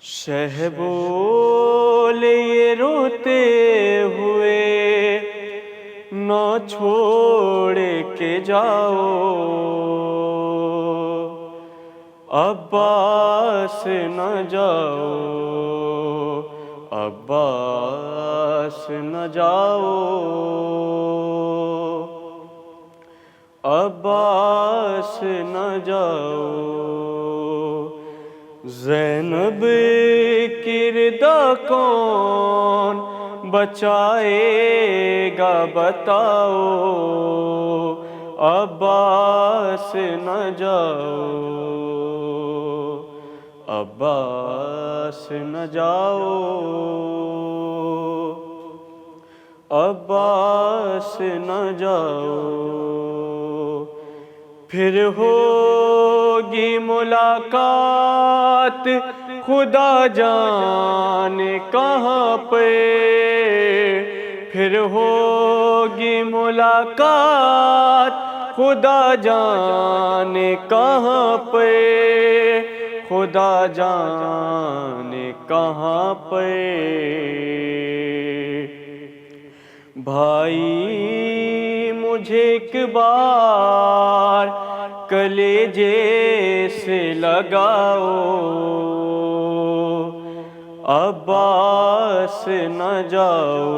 شہ بولے یہ روتے ہوئے نہ چھوڑ کے جاؤ، عباس نہ جاؤ، عباس نہ جاؤ، عباس نہ جاؤ۔ زینب کی ردا کون بچائے گا بتاؤ، عباس نہ جاؤ، عباس نہ جاؤ، عباس نہ جاؤ۔ پھر ہوگی ملاقات خدا جانے کہاں پہ، پھر ہوگی ملاقات خدا جانے کہاں پہ، خدا جانے کہاں پہ۔ بھائی مجھے ایک بار کلیجے سے لگاؤ، عباس نہ جاؤ،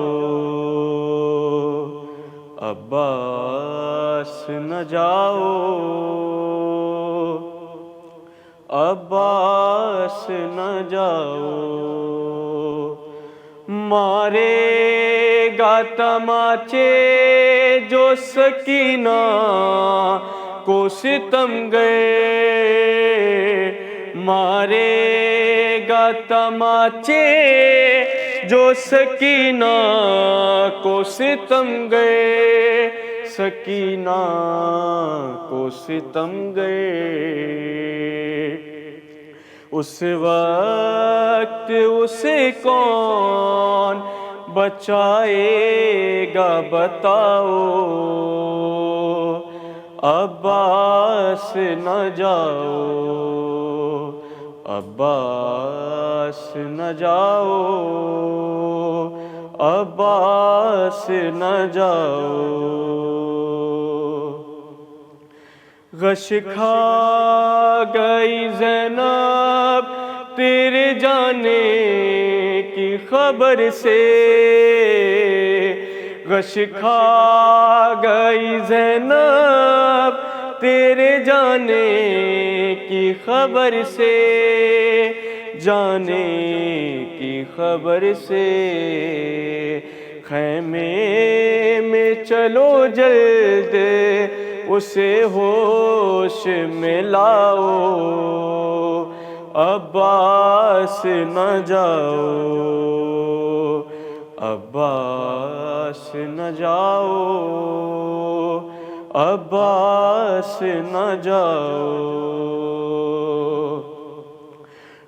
عباس نہ جاؤ، عباس نہ جاؤ۔ مارے گا تماچے جو سکینہ کو ستم گئے، مارے گا تماچے جو سکینہ کو ستم گئے، سکینہ کو ستم گئے۔ اس وقت اسے کون بچائے گا بتاؤ، عباس نہ جاؤ، عباس نہ جاؤ، عباس نہ جاؤ۔ غش کھا گئی زینب تیرے جانے کی خبر سے، غش کھا گئی زینب تیرے جانے کی خبر سے، جانے کی خبر سے۔ خیمے میں چلو جلد اسے ہوش میں لاؤ، عباس نہ جاؤ، عباس نہ جاؤ، عباس نہ جاؤ۔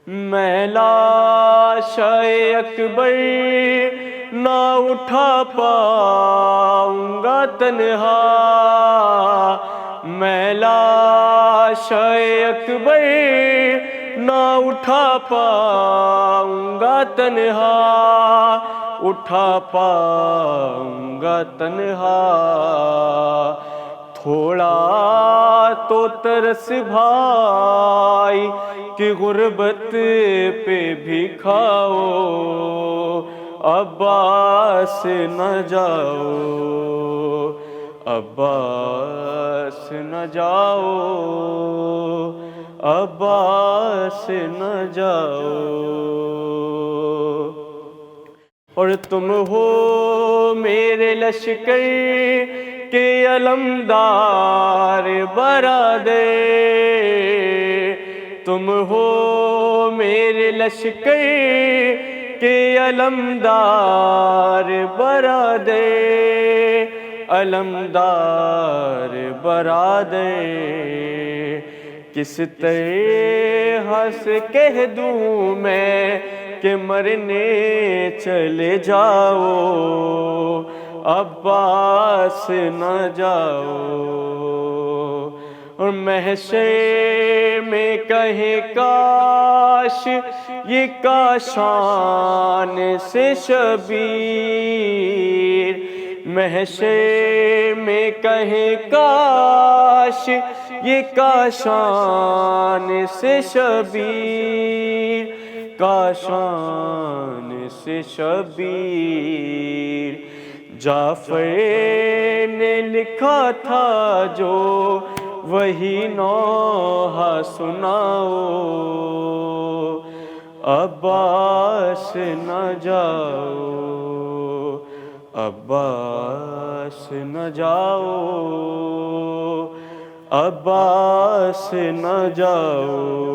میں لاش اکبر نہ اٹھا پاؤں گا تنہا، میں لاش اکبر نہ اٹھا پاؤں گا تنہا، اٹھا پاؤں گا تنہا۔ تھوڑا تو ترس بھائی کہ غربت پہ بھی کھاؤ، عباس نہ جاؤ، عباس نہ جاؤ، عباس نہ جاؤ۔ اور تم ہو میرے لشکر کے علمدار برادر، تم ہو میرے لشکر کے علمدار برادر، علمدار برادر۔ کس طرح سے کہہ دوں میں کہ مرنے چلے جاؤ، عباس نہ جاؤ، اور محشر میں کہے کاش یہ کاشان سے شبیر، محشر میں کہے کاش یہ کاشان سے شبیر، کاشان سے شبیر۔ جعفر نے لکھا تھا جو وہی نوحہ سناؤ، عباس نہ جاؤ، عباس نہ جاؤ، عباس نہ جاؤ۔